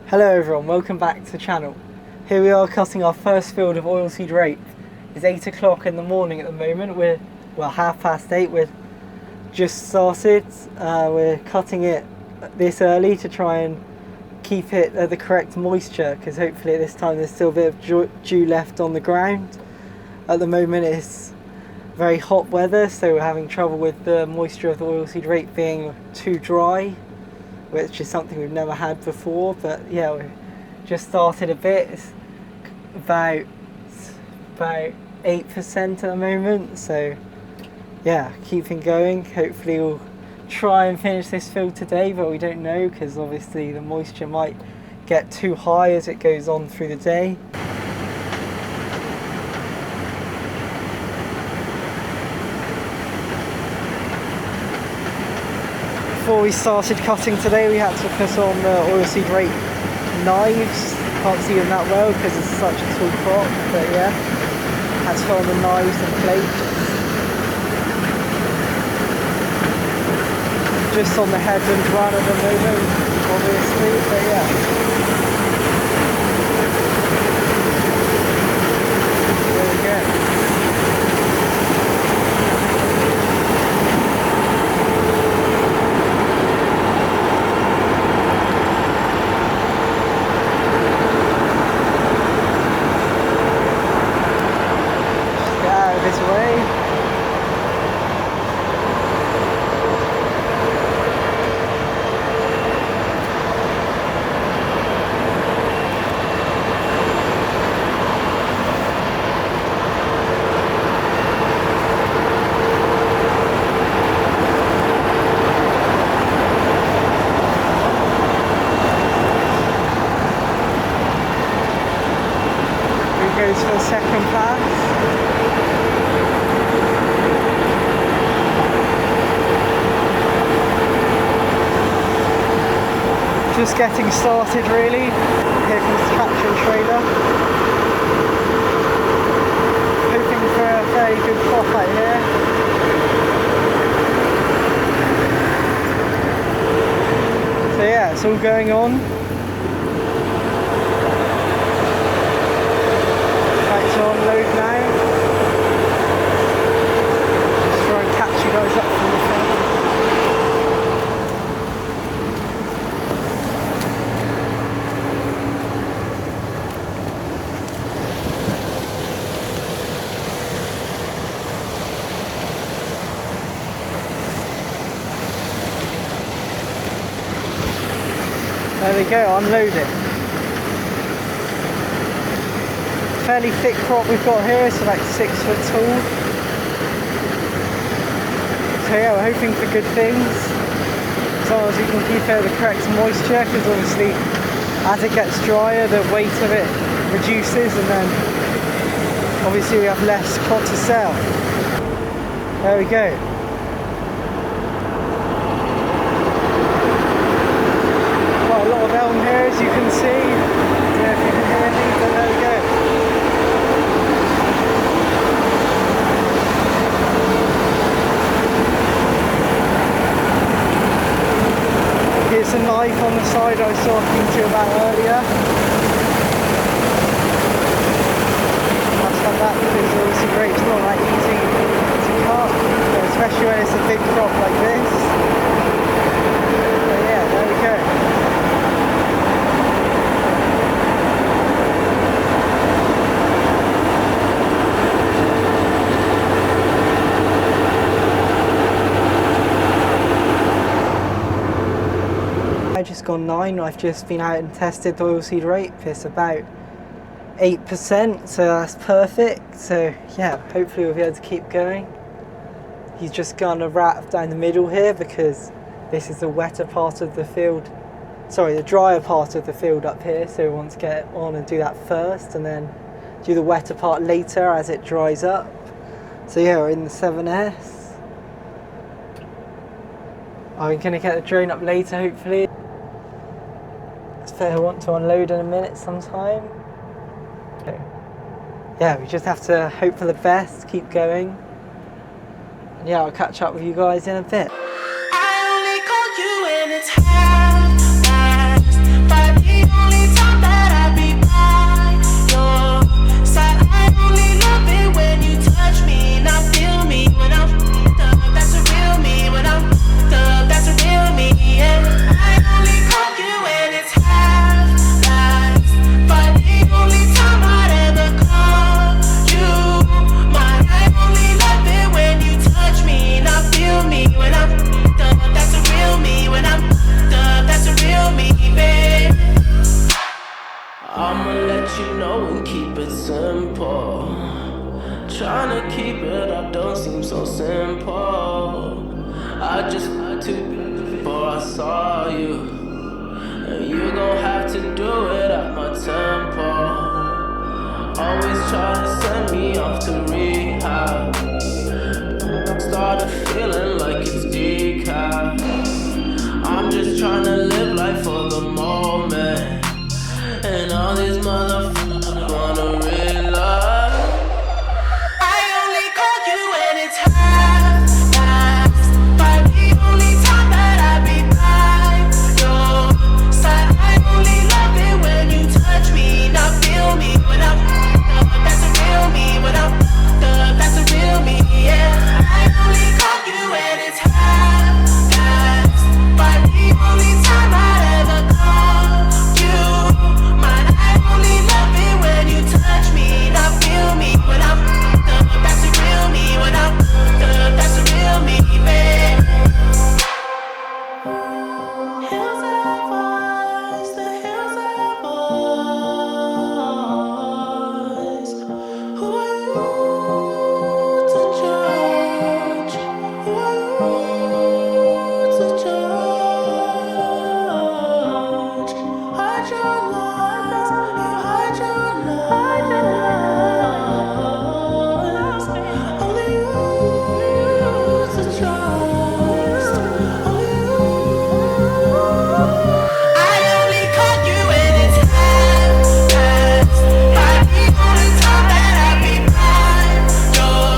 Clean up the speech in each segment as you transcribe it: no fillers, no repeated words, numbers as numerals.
Hello everyone, welcome back to the channel. Here we are cutting our first field of oilseed rape. It's 8 o'clock in the morning at the moment. We're 8:30. We're just started. We're cutting it this early to try and keep it at the correct moisture, because hopefully at this time there's still a bit of dew left on the ground. At the moment it's very hot weather, so we're having trouble with the moisture of the oilseed rape being too dry, which is something we've never had before. But yeah, we've just started a bit. It's about 8% at the moment, so yeah, keeping going. Hopefully we'll try and finish this field today, but we don't know, because obviously the moisture might get too high as it goes on through the day. Before we started cutting today, we had to put on the oilseed rape knives. Can't see them that well because it's such a tall crop, but yeah, had to put on the knives and plates. Just on the headland run at the moment, obviously, but yeah. There we go. This way. Here goes for the second pass. Just getting started really. Here comes the tractor and trailer. Hoping for a very good crop out here. So yeah, it's all going on. Right, to unload now. Just try and catch you guys up from the front. There we go, unloading. Fairly thick crop we've got here, it's about 6 foot tall. So yeah, we're hoping for good things, as long as we can keep it at the correct moisture, because obviously as it gets drier the weight of it reduces, and then obviously we have less crop to sell. There we go. A lot of elm here, as you can see. I don't know if you can hear me, but there we go. Here's a knife on the side I was talking to you about earlier. I've done that because obviously grape's not that easy to cut, especially when it's a big crop like this. But yeah, there we go. I've just gone 9. I've just been out and tested the oilseed rape. It's about 8%, so that's perfect. So yeah, hopefully we'll be able to keep going. He's just gone a wrap down the middle here, because this is the wetter part of the field. Sorry, the drier part of the field up here. So we want to get on and do that first, and then do the wetter part later as it dries up. So yeah, we're in the 7S. I'm going to get the drone up later, hopefully. I want to unload in a minute sometime. Okay. Yeah, we just have to hope for the best, keep going. And yeah, I'll catch up with you guys in a bit. I only call you when it's half past, but the only and keep it simple. Trying to keep it up don't seem so simple. I just too before I saw you, and you gon' have to do it at my tempo. Always try to send me off to rehab. Started feeling like it's decaf. I'm just trying to live life for the moment, and all these motherfuckers wanna realize I only call you when it's half-past 5. The only time that I be by your side. I only love it when you touch me, not feel me when I'm up. That's a real me when I'm up. That's a real me, yeah. I only call you when it's half-past 5. The only time I'd ever call you mine. I only love it when you touch me, not feel me when I'm up. That's a real me when I'm up. That's a real me, babe. Hills have eyes, the hills have eyes. Who are you to judge? Who are you to judge? Hide your lies, you hide your lies. Only you to trust. Only you. I only call you when it's half-past 5. The only time that I be by your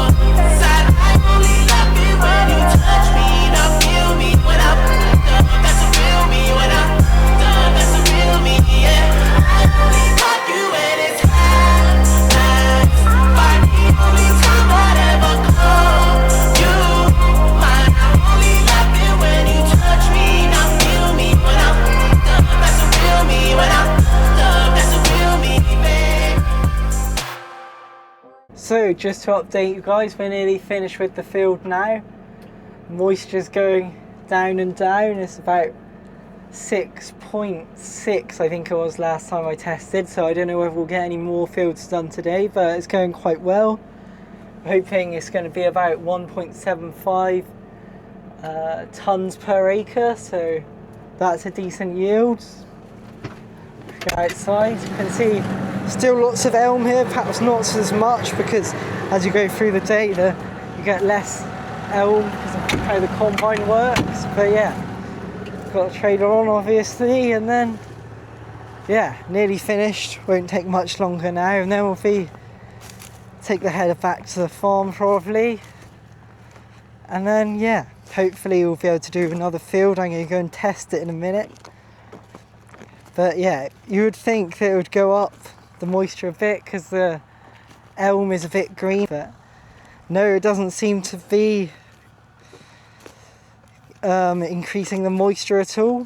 side. I only love it when you touch me, not feel me when I'm up. That's a real me when I'm up. That's a real me, yeah. I only call you when it's half-past 5. The only time I'd ever call you mine. I only love it when you touch me, not feel me when I'm up. That's a real me when I'm up. That's a real me, babe. So just to update you guys, we're nearly finished with the field now. Moisture's going down and down. It's about 6.6 I think it was last time I tested, so I don't know whether we'll get any more fields done today, but it's going quite well. I'm hoping it's going to be about 1.75 tons per acre, so that's a decent yield. Go outside, you can see still lots of elm here, perhaps not as much because as you go through the day you get less elm because of how the combine works, but yeah, got a trailer on obviously, and then yeah, nearly finished, won't take much longer now, and then we'll take the header back to the farm probably, and then yeah, hopefully we'll be able to do another field. I'm going to go and test it in a minute. But yeah, you would think that it would go up the moisture a bit because the elm is a bit green, but no, it doesn't seem to be increasing the moisture at all.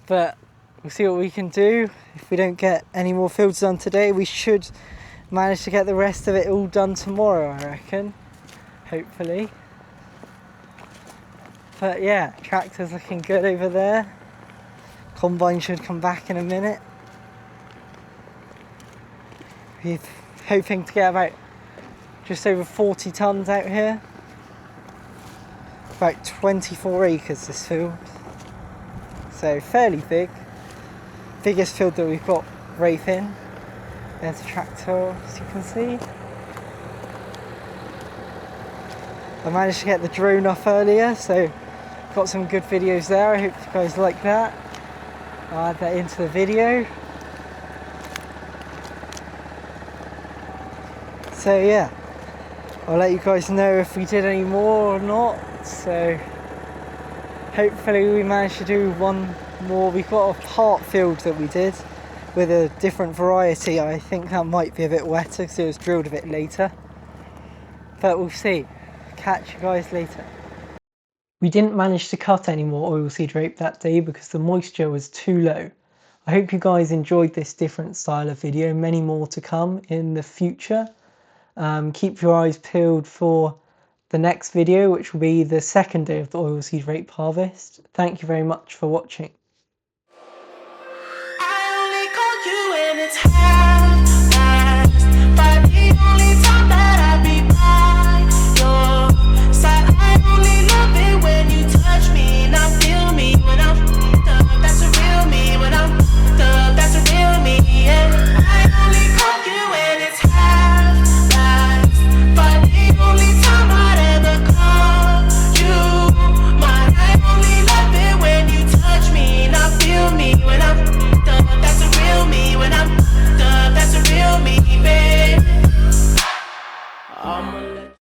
But we'll see what we can do. If we don't get any more fields done today, we should manage to get the rest of it all done tomorrow, I reckon. Hopefully. But yeah, tractor's looking good over there. Combine should come back in a minute. We're hoping to get about just over 40 tons out here. About 24 acres this field. So fairly big. Biggest field that we've got rape in. There's a tractor, as you can see. I managed to get the drone off earlier, so got some good videos there. I hope you guys like that. I'll add that into the video. So yeah, I'll let you guys know if we did any more or not. So hopefully we managed to do one more. We've got a part field that we did with a different variety. I think that might be a bit wetter because it was drilled a bit later. But we'll see. Catch you guys later. We didn't manage to cut any more oilseed rape that day because the moisture was too low. I hope you guys enjoyed this different style of video. Many more to come in the future. Keep your eyes peeled for the next video, which will be the second day of the oilseed rape harvest. Thank you very much for watching.